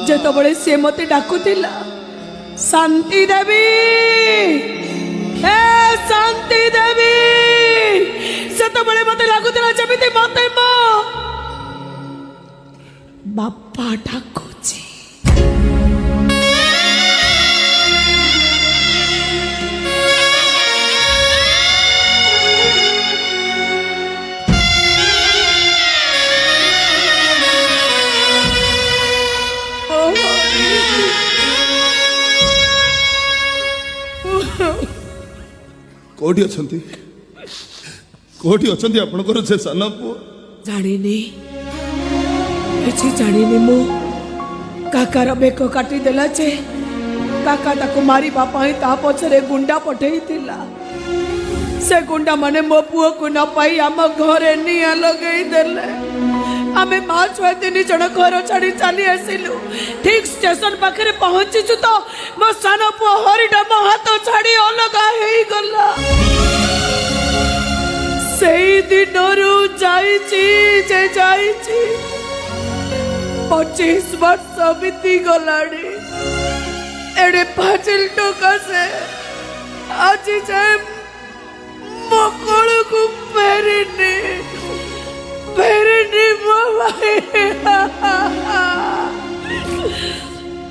जेतबळे से मते डाकुतिला शांति देवी हे शांति देवी सेतबळे मते लागुतिला जेमिति मते मो बापा डाकुची। कोठी अछंती कोठी अछंती आपनकर से साना पु जानिनी किछि जानिनी मो काकार बेक काटी देला जे काका ताको मारी बापा ही ता पछरे गुंडा पठेई थिला से गुंडा माने मो पुओ को न पाई आम घरे निया लगेई देले आमे मां छुआ तीन जण घर छाड़ी चली आसिलु ठीक स्टेशन पाखरे पहुंचीचु तो मो सानो पुओ हरिडा मो हाथ छाड़ी अलगा हेई गला सेई दिनरु जाईची जे जाईची 25 वर्ष बीती गलाड़ी एडे पाचिल टोका से आज जाए मकड़ को फेरनी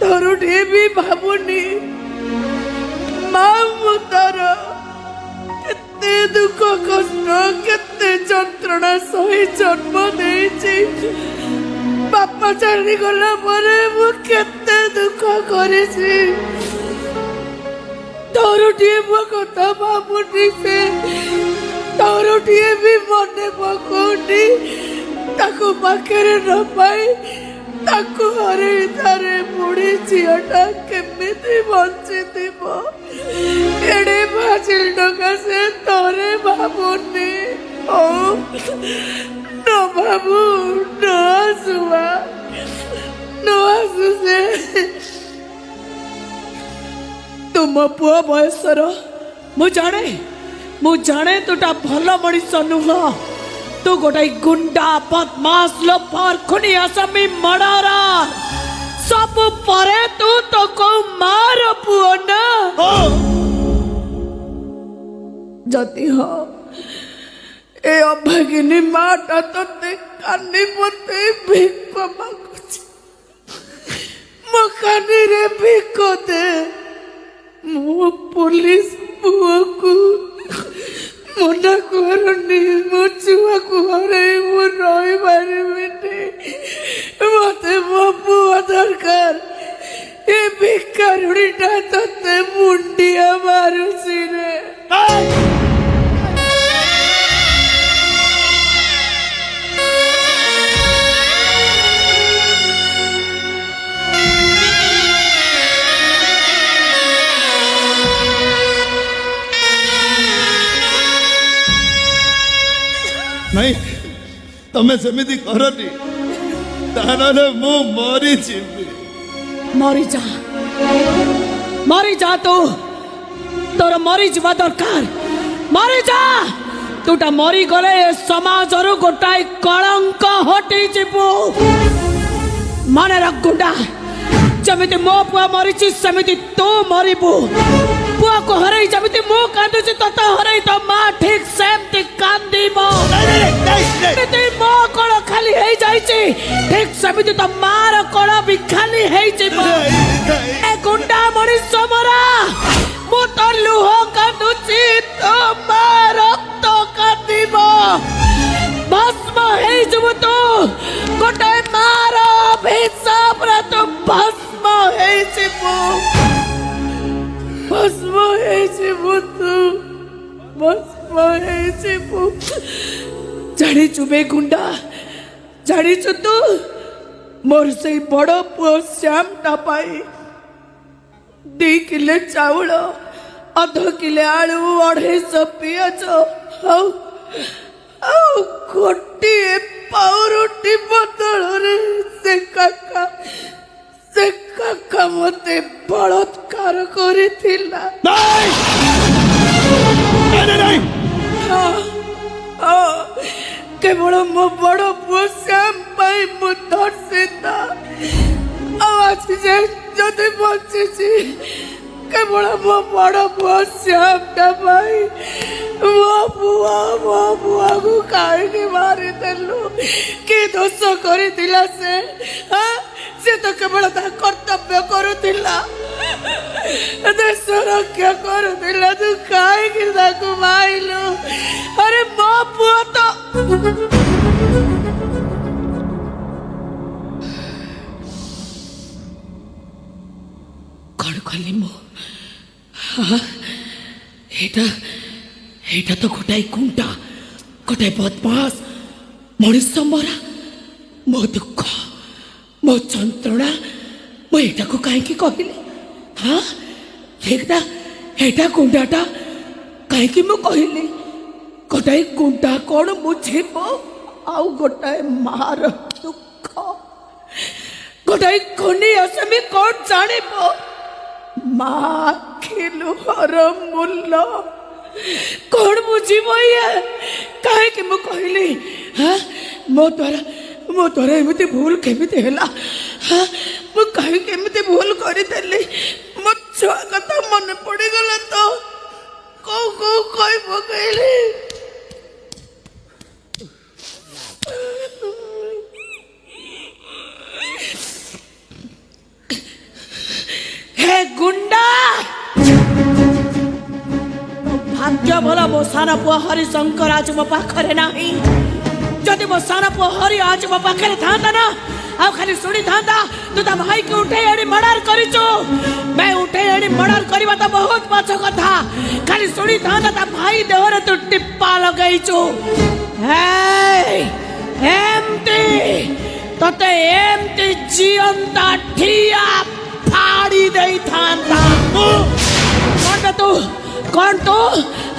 तरुटे भी भावुनी माँ मुतार केते दुख कष्ट केते जंत्रणा सही जन्म देइछि बापा चली गला परे मु केते दुख करिछि तरुटे मो कथा भावुनी से तरुटे भी मने पकोनी ताको पाखरे न पाई ताको हरे तारे बुढ़ी झीटा केमिति बंची दिबो एडे भाजिल डका से तोरे भावुनी ओ न बाबू न आसुआ न आसु से तुम पुआ बयसर मु जाने तुटा भल मनीष नुह तू गोटाई गुंडा बदमाश लोफर खुनी असमी मर्डरा सब परे तू तो को मार पुओ ना जति हो ए अभागिनी माटा तते कानी मते भिक मागुची मो कानी रे भिक दे मो पुलिस पुओ को मना करनी मो छुआ को हरे मो रही पारिबिनी मते मो पुआ दरकार ए भिकारुड़ीटा तते मुंडिया मारुछि रे नहीं तमे सेमिति करनी तानले मु मरी जीवी मरी जा तू तोर मरी जीवा दरकार मरी जा तूटा मरी गले समाज रु गोटाई कलंक हटी जीवु माने रख गुंडा जमिति मो पुआ मरीची सेमिति तू मरिबु पुआ को हरई जमिति मो कांदुची तत हरई तो मां ठीक सेमति कांदीबो नहीं मो कळ खाली हेई जाईची ठीक सेमिति तो मार कळ भी खाली हेई जीवो ए गुंडा मनीष मरा मो तो लुह कांदुची तो मार रक्त कांदीबो भस्म हेई जीवो तू गोटे मार अभिशाप रे तू भस्म हेई जीवो भस्म हेई जीवो तू भस्म हेई जीवो जानी चुबे गुंडा जानी चु तू मोर से बड़ पुओ श्याम टापाई 2 किलो चाउल 1/2 किलो आलू 250 पियाज गोटे पाउरुटी बदल रे से काका मते बलात्कार करिथिला नहीं केवल मो बड़ पुओ श्याम पाई मु धर्षिता आज जे जदि बचिछि केवल मो बड़ पुआ श्यामटा भाई मो बुआ को कहीं मारी देलु कि दोष कर से तो केवल कर्तव्य करुला देश रक्षा करुला तू कहीं मारिलु अरे मो पुआ तो कौन कली मो एटा तो गोटाए गुंडा गोटाए बदमाश मनीष मरा मो दुख मो जंत्रणा मो एटा को कहीं कहली हाँ देखता एटा गुंडाटा कहीं मु कहली गोटाए गुंडा कौन बुझेब आउ गोटाए मार दुख गोटाए खनी असमी कौन जानिब माँ खेलुहर मूल्य कौन बुझीब ये कहीं मु कहली हाँ मो द्वारा एमती भूल केमिति हैला हाँ मु कहीं केमिति भूल करदेली मो छुआ कथा मन पड़गला तो कौ कह पकैली हे गुंडा भाग्य भला मो सान पुआ हरिशंकर आज मो पाखरे नाही जदि मो सान पुआ हरि आज मो पाखरे थांता ना आ खाली सुनी थांता तू ता भाई के उठे एडी मर्डर करिचो मैं उठे एडी मर्डर करबा तो बहुत पाछ कथा खाली सुनी थांता ता भाई देहरे तू टिप्पा लगाइचो हे एमटी तते एमटी जीवंता ठिया फाड़ी दे थांता कौन बे तू कौन तू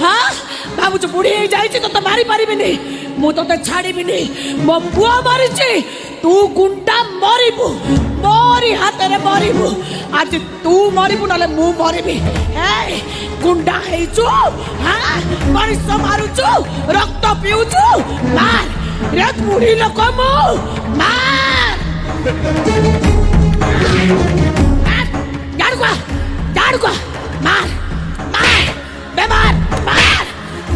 हाँ बाबू जो बुढ़ी जाई तो मारी पारिबिनी मु तो छाड़ीबिनी मो पुआ मारी तू गुंडा मरिबु मोरी हाथ रे मरिबु आज तू मरिबु नाले मु मरिबी ए गुंडा हेचु हाँ मनीष मारुचु रक्त पिउचु मार रे बुढ़ी लोक मु मार जाड़ुआ मार मार बेमार मार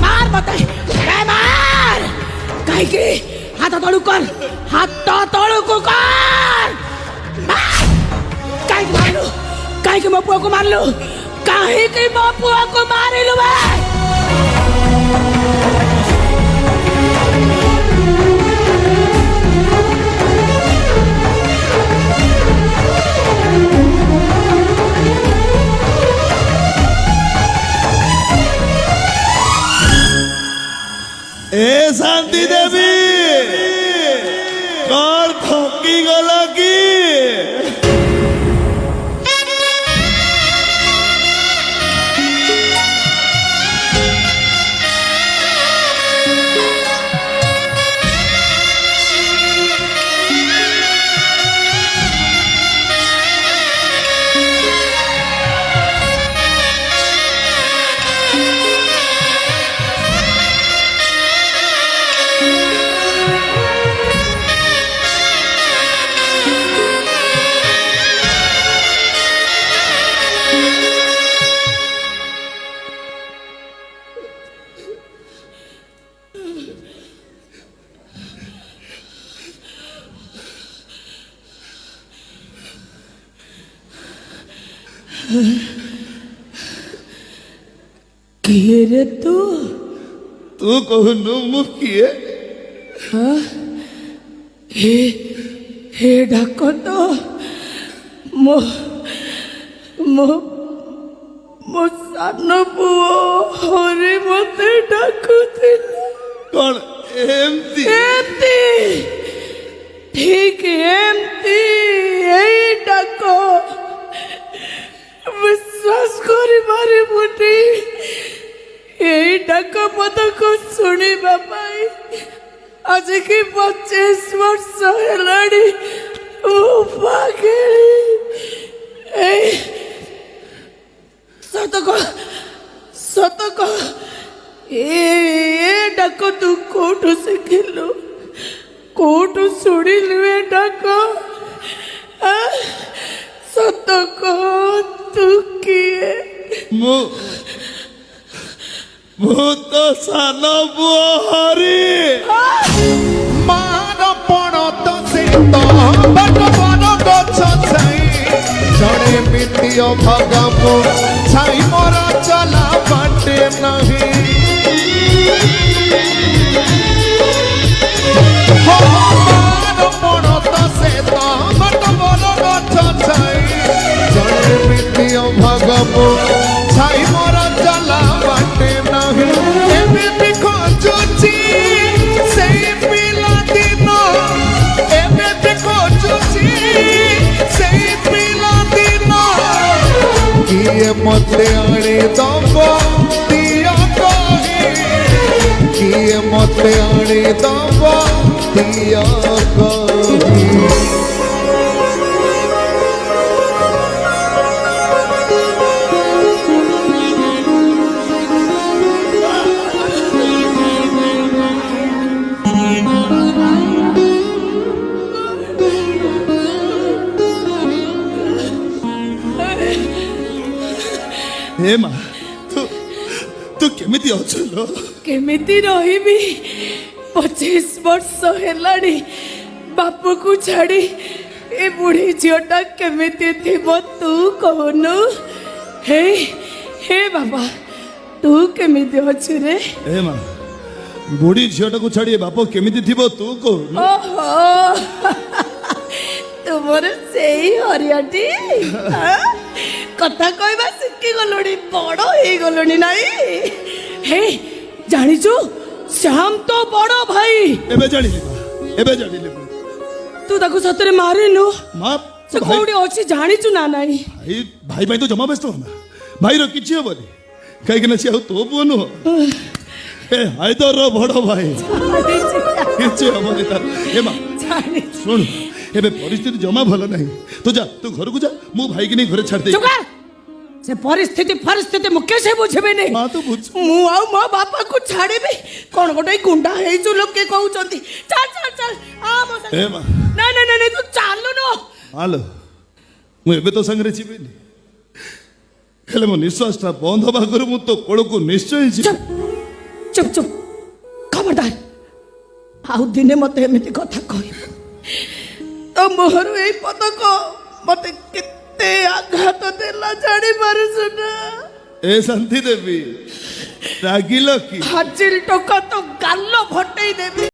मार मत बेमार कहीं के हाथ तड़ू कर हाथ तड़ू को कर मार कहीं के मार लो कहीं के मो पुआ को मार लो कहीं के मो पुआ को मार लो ए शांति देवी कौन थकी गला की किए रे तू कहनु मु किए हाँ हे डाक तो मो मो मो सान पुओ हरि मते डाकुथिला कौन एमती ठीक एमती यही डाको विश्वास करी मारे मुटी यही डाक पद को शुणी पाई आज की 25 वर्ष है सतक ए डाक तू कोठू शिखिलु कोठू शुणिलु ए डाक कह तू किए ମୁଁ ତ ସାନ ପୁଅ ହରି मान पण तो से तो बट बन गछ छाई जड़े मितियो भगमु छाई मोर चला बाटे नहीं हो मान पण तो से तो बट बन गछ छाई जड़े मितियो भगमु छाई मोर चला बाटे नहीं एबे भी खोजुची से पिला दिनो एबे भी खोजुची से पिला दिनो किए मते आणे दबो दिया कही किए मते आणे दबो दिया कही ହେ ମା ତୁ କେମିତି ଅଛୁ ଲୋ କେମିତି ରହିବି 25 ବର୍ଷ ହେଲାଣି ବାପକୁ ଛାଡ଼ି ଏ ବୁଢ଼ୀ ଝିଅଟା କେମିତି ଥିବ ତୁ କହୁନୁ ହେ ହେ ବାବା ତୁ କେମିତି ଅଛୁ ରେ ହେ ମା ବୁଢ଼ୀ ଝିଅଟାକୁ ଛାଡ଼ି ଏ ବାପ କେମିତି ଥିବ ତୁ କହୁନୁ ଓହୋ ତୁମର ସେଇ ହରିଆଟି କଥା କହିବା ଶିଖିଗଲୁଣି ବଡ଼ ହେଇଗଲୁଣି ନାଇଁ ହେ ଜାଣିଛୁ ଶ୍ୟାମ ତ ବଡ଼ ଭାଇ ଏବେ ଜାଣିଲି ମା ଏବେ ଜାଣିଲି ମୁଁ ତୁ ତାକୁ ସତରେ ମାରିନୁ ମା ସେ କୋଉଠି ଅଛି ଜାଣିଛୁ ନା ନାଇଁ ଭାଇ ପାଇଁ ତ ଜମା ବ୍ୟସ୍ତ ହନା ଭାଇର କିଛି ହବନି କାହିଁକି ନା ସେ ଆଉ ତୋ ପୁଅ ନୁହଁ ଏ ହାଇଦରର ବଡ଼ ଭାଇ କିଛି ହବନି ତାର ଏ ମା ଜାଣିଛୁ ଶୁଣୁ ଏବେ ପରିସ୍ଥିତି ଜମା ଭଲ ନାହିଁ ତୁ ଯା ତୁ ଘରକୁ ଯା ମୁଁ ଭାଇକି ନେଇ ଘରେ ଛାଡ଼ି ଚୁପ ଦେଇ କର। ସେ ପରିସ୍ଥିତି ମୁଁ କେସେ ବୁଝିବିନି ମା ତୁ ବୁଝ ମୁଁ ଆଉ ମୋ ବାପାକୁ ଛାଡ଼ିବି କଣ ଗୋଟେ ଗୁଣ୍ଡା ହେଇଛୁ ଲୋକେ କହୁଛନ୍ତି ଚାଲ ଚାଲ ଚାଲ ଆ ମୋ ଏ ମା ନାଇଁ ନାଇଁ ନାଇଁ ତୁ ଚାଲୁନୁ ଆଲୋ ମୁଁ ଏବେ ତୋ ସାଙ୍ଗରେ ଯିବିନି ହେଲେ ମୋ ନିଶ୍ୱାସଟା ବନ୍ଦ ହେବା ଆଗରୁ ମୁଁ ତୋ କୋଳକୁ ନିଶ୍ଚୟ ଯିବି ଚୁପ ଚୁପ ଚୁପ ଖବରଦାର ଆଉ ଦିନେ ମତେ ଏମିତି କଥା କହିବୁ ତୋ ମୁହଁରୁ ଏଇ ପଦକ ମତେ କେତେ ଆଘାତ ଦେଲା ଜାଣିପାରୁଛୁ ନା ଏ ଶାନ୍ତି ଦେବି ରାଗିଲ କି ହାଜିଲ ଟୋକା ତ ଗାଲ ଫଟେଇ ଦେବି